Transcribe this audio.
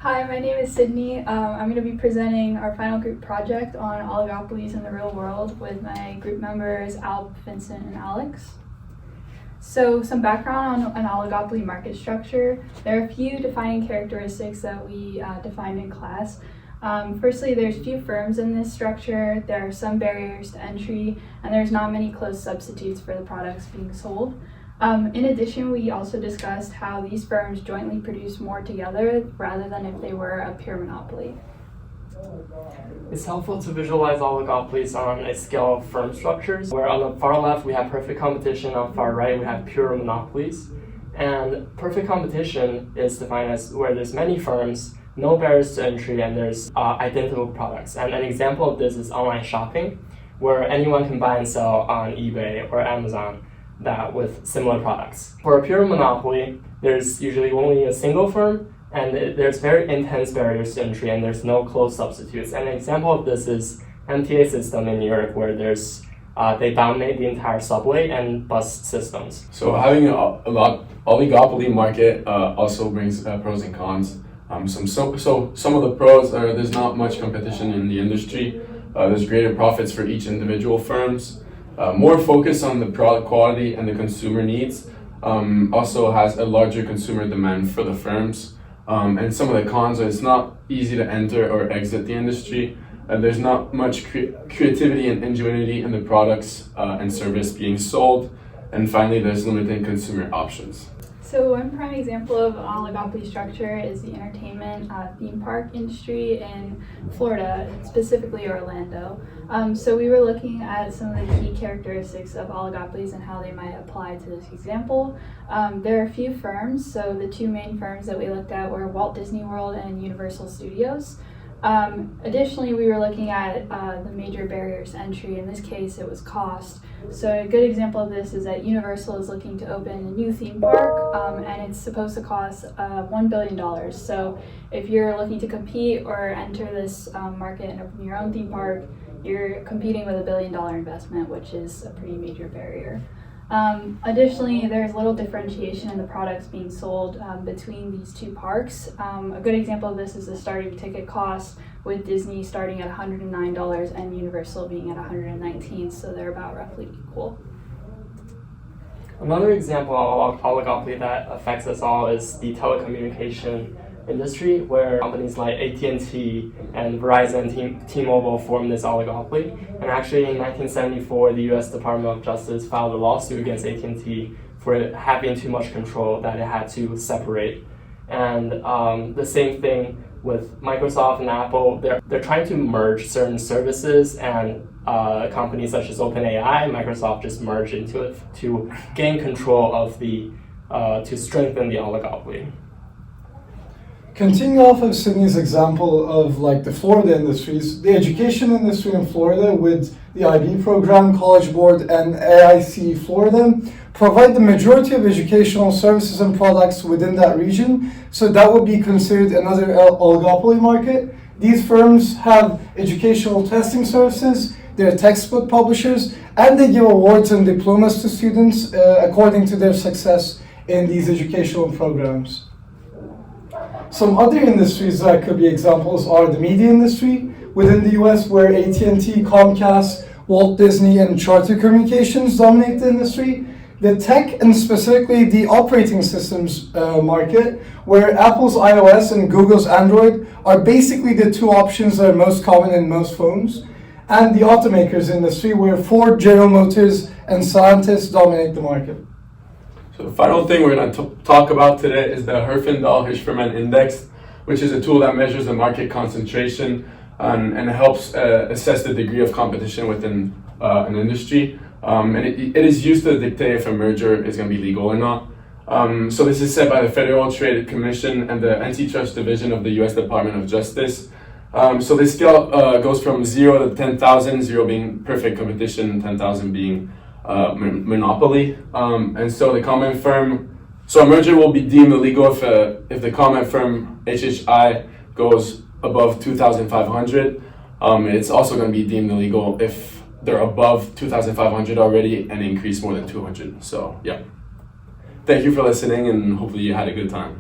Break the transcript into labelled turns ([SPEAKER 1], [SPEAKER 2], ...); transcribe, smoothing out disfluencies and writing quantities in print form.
[SPEAKER 1] Hi, my name is Sydney. I'm going to be presenting our final group project on oligopolies in the real world with my group members Al, Vincent, and Alex. So some background on an oligopoly market structure. There are a few defining characteristics that we defined in class. Firstly, there's few firms in this structure, there are some barriers to entry, and there's not many close substitutes for the products being sold. In addition, we also discussed how these firms jointly produce more together rather than if they were a pure monopoly.
[SPEAKER 2] It's helpful to visualize oligopolies on a scale of firm structures, where on the far left we have perfect competition, on the far right we have pure monopolies. And perfect competition is defined as where there's many firms, no barriers to entry, and there's identical products. And an example of this is online shopping, where anyone can buy and sell on eBay or Amazon with similar products. For a pure monopoly, there's usually only a single firm, and there's very intense barriers to entry, and there's no close substitutes. And an example of this is MTA system in New York, where they dominate the entire subway and bus systems.
[SPEAKER 3] So having an oligopoly market also brings pros and cons. So some of the pros are there's not much competition in the industry. There's greater profits for each individual firms. More focus on the product quality and the consumer needs. Also has a larger consumer demand for the firms. And some of the cons are it's not easy to enter or exit the industry. There's not much creativity and ingenuity in the products and service being sold. And finally, there's limited consumer options.
[SPEAKER 1] So one prime example of an oligopoly structure is the entertainment theme park industry in Florida, specifically Orlando. So we were looking at some of the key characteristics of oligopolies and how they might apply to this example. There are a few firms, so the two main firms that we looked at were Walt Disney World and Universal Studios. Additionally, we were looking at the major barriers to entry. In this case, it was cost. So a good example of this is that Universal is looking to open a new theme park, and it's supposed to cost $1 billion. So if you're looking to compete or enter this market and open your own theme park, you're competing with $1 billion investment, which is a pretty major barrier. Additionally, there's little differentiation in the products being sold between these two parks. A good example of this is the starting ticket cost, with Disney starting at $109 and Universal being at $119, so they're about roughly equal.
[SPEAKER 2] Another example of oligopoly that affects us all is the telecommunication industry, where companies like AT&T and Verizon, T-Mobile formed this oligopoly. And actually in 1974, the US Department of Justice filed a lawsuit against AT&T for having too much control that it had to separate. And the same thing with Microsoft and Apple. They're trying to merge certain services, and companies such as OpenAI and Microsoft just merged into it to gain control of to strengthen the oligopoly.
[SPEAKER 4] Continuing off of Sydney's example of the Florida industries, the education industry in Florida with the IB program, College Board, and AIC Florida provide the majority of educational services and products within that region. So that would be considered another oligopoly market. These firms have educational testing services, they're textbook publishers, and they give awards and diplomas to students according to their success in these educational programs. Some other industries that could be examples are the media industry within the US, where AT&T, Comcast, Walt Disney, and Charter Communications dominate the industry. The tech, and specifically the operating systems market, where Apple's iOS and Google's Android are basically the two options that are most common in most phones. And the automakers industry, where Ford, General Motors, and Stellantis dominate the market.
[SPEAKER 3] So the final thing we're going to talk about today is the Herfindahl-Hirschman Index, which is a tool that measures the market concentration and helps assess the degree of competition within an industry. And it is used to dictate if a merger is going to be legal or not. So this is set by the Federal Trade Commission and the Antitrust Division of the U.S. Department of Justice. So this scale goes from 0 to 10,000, 0 being perfect competition, 10,000 being monopoly. And so the comment firm, so a merger will be deemed illegal if the comment firm HHI goes above 2,500. It's also going to be deemed illegal if they're above 2,500 already and increase more than 200. So yeah. Thank you for listening, and hopefully you had a good time.